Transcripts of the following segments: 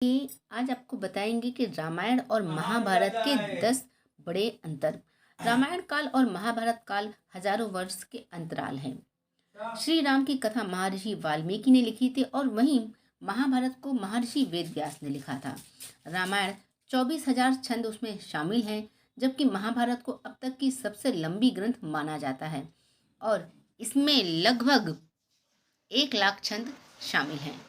ये आज आपको बताएंगे कि रामायण और महाभारत के 10 बड़े अंतर। रामायण काल और महाभारत काल हजारों वर्ष के अंतराल हैं। श्री राम की कथा महर्षि वाल्मीकि ने लिखी थी और वहीं महाभारत को महर्षि वेद व्यास ने लिखा था। रामायण 24,000 छंद उसमें शामिल हैं, जबकि महाभारत को अब तक की सबसे लंबी ग्रंथ माना जाता है और इसमें लगभग 1 लाख छंद शामिल हैं।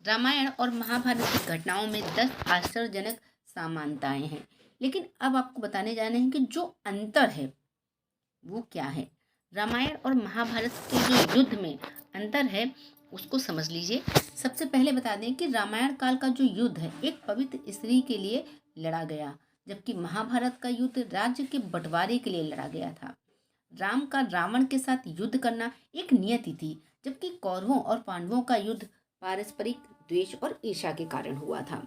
रामायण और महाभारत की घटनाओं में 10 आश्चर्यजनक समानताएं हैं, लेकिन अब आपको बताने जा रहे हैं कि जो अंतर है वो क्या है। रामायण और महाभारत के जो युद्ध में अंतर है उसको समझ लीजिए। सबसे पहले बता दें कि रामायण काल का जो युद्ध है एक पवित्र स्त्री के लिए लड़ा गया, जबकि महाभारत का युद्ध राज्य के बंटवारे के लिए लड़ा गया था। राम का रावण के साथ युद्ध करना एक नियति थी, जबकि कौरवों और पांडवों का युद्ध पारस्परिक द्वेष और ईर्ष्या के कारण हुआ था।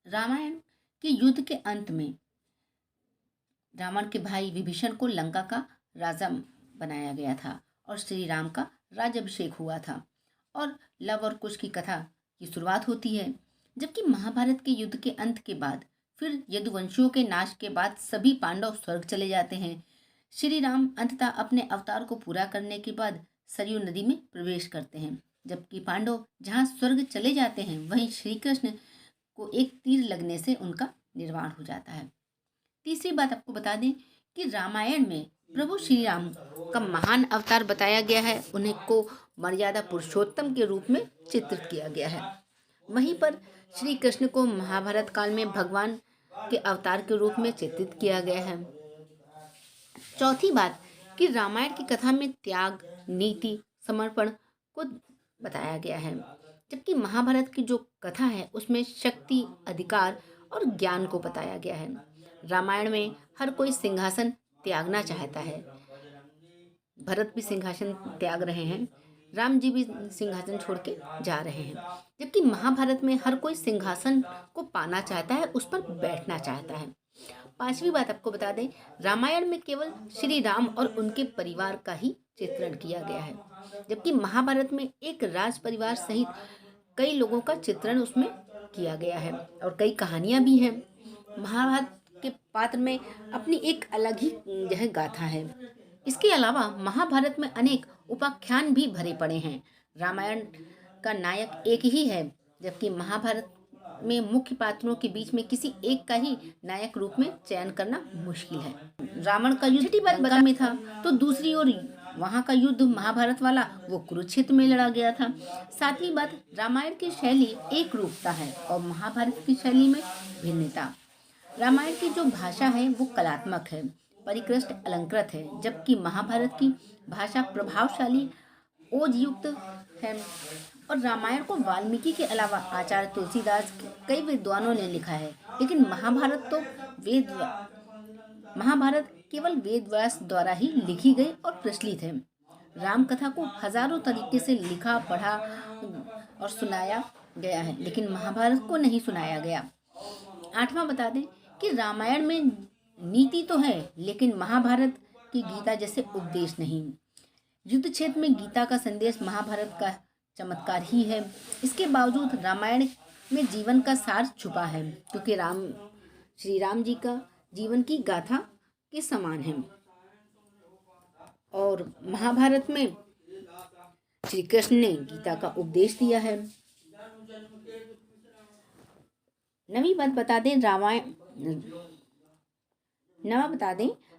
रामायण के युद्ध के अंत में रावण के भाई विभीषण को लंका का राजा बनाया गया था और श्री राम का राज्याभिषेक हुआ था और लव और कुश की कथा की शुरुआत होती है। जबकि महाभारत के युद्ध के अंत के बाद फिर यदुवंशियों के नाश के बाद सभी पांडव स्वर्ग चले जाते हैं। श्री राम अंततः अपने अवतार को पूरा करने के बाद सरयू नदी में प्रवेश करते हैं, जबकि पांडव जहां स्वर्ग चले जाते हैं वहीं श्री कृष्ण को एक तीर लगने से उनका निर्वाण हो जाता है। तीसरी बात आपको बता दें कि रामायण में प्रभु श्री राम का महान अवतार बताया गया है, उन्हें को मर्यादा पुरुषोत्तम के रूप में चित्रित किया गया है। वहीं पर श्री कृष्ण को महाभारत काल में भगवान के अवतार के रूप में चित्रित किया गया है। चौथी बात कि रामायण की कथा में त्याग, नीति, समर्पण को बताया गया है, जबकि महाभारत की जो कथा है उसमें शक्ति, अधिकार और ज्ञान को बताया गया है। रामायण में हर कोई सिंहासन त्यागना चाहता है। भरत भी सिंहासन त्याग रहे हैं, राम जी भी सिंहासन छोड़ के जा रहे हैं, जबकि महाभारत में हर कोई सिंहासन को पाना चाहता है, उस पर बैठना चाहता है। पांचवी बात आपको बता दें, रामायण में केवल श्री राम और उनके परिवार का ही चित्रण किया गया है, जबकि महाभारत में एक राज परिवार सहित कई लोगों का चित्रण उसमें किया गया है और कई कहानियां भी हैं। महाभारत के पात्र में अपनी एक अलग ही यह गाथा है। इसके अलावा महाभारत में अनेक उपाख्यान भी भरे पड़े हैं। रामायण का नायक एक ही है, जबकि महाभारत में मुख्य पात्रों के बीच में किसी एक का ही नायक रूप में चयन करना मुश्किल है। रावण का युद्ध लंका में था, तो दूसरी ओर वहां का युद्ध महाभारत वाला वो कुरुक्षेत्र में लड़ा गया था। सातवीं बात, रामायण की शैली एक रूपता है और महाभारत की शैली में भिन्नता। रामायण की जो भाषा है वो कलात्मक है, परिकृष्ट, अलंकृत है, जबकि महाभारत की भाषा प्रभावशाली, ओजयुक्त है। और रामायण को वाल्मीकि के अलावा आचार्य तुलसीदास कई विद्वानों ने लिखा है, लेकिन महाभारत केवल वेद व्यास द्वारा ही लिखी गई और प्रचलित है। राम कथा को हजारों तरीके से लिखा, पढ़ा और सुनाया गया है, लेकिन महाभारत को नहीं सुनाया गया। आठवां बता दें कि रामायण में नीति तो है, लेकिन महाभारत की गीता जैसे उपदेश नहीं। युद्ध क्षेत्र में गीता का संदेश महाभारत का चमत्कार ही है। इसके बावजूद रामायण में जीवन का सार छुपा है, क्योंकि श्री राम जी का जीवन की गाथा के समान है और महाभारत में श्री कृष्ण ने गीता का उपदेश दिया है। नवी बात बता दें,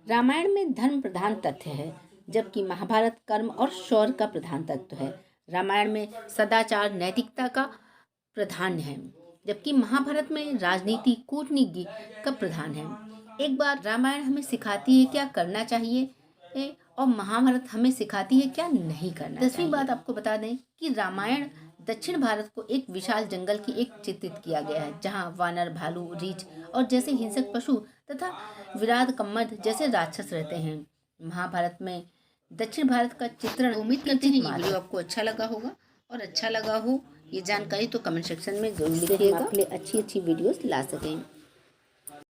रामायण में धर्म प्रधान तथ्य है, जबकि महाभारत कर्म और शौर्य का प्रधान तत्व है। रामायण में सदाचार, नैतिकता का प्रधान है, जबकि महाभारत में राजनीति, कूटनीति का प्रधान है। एक बार रामायण हमें सिखाती है क्या करना चाहिए और महाभारत हमें सिखाती है क्या नहीं करना। 10वीं बात आपको बता दें कि रामायण दक्षिण भारत को एक विशाल जंगल की एक चित्रित किया गया है, जहां वानर, भालू, रीछ और जैसे हिंसक पशु तथा विराट कम्मद जैसे राक्षस रहते हैं। महाभारत में दक्षिण भारत का चित्रण। उम्मीद करते हैं ये वीडियो आपको अच्छा लगा होगा, और अच्छा लगा हो ये जानकारी तो कमेंट सेक्शन में जरूर लिखिएगा, अच्छी वीडियोस ला सकें।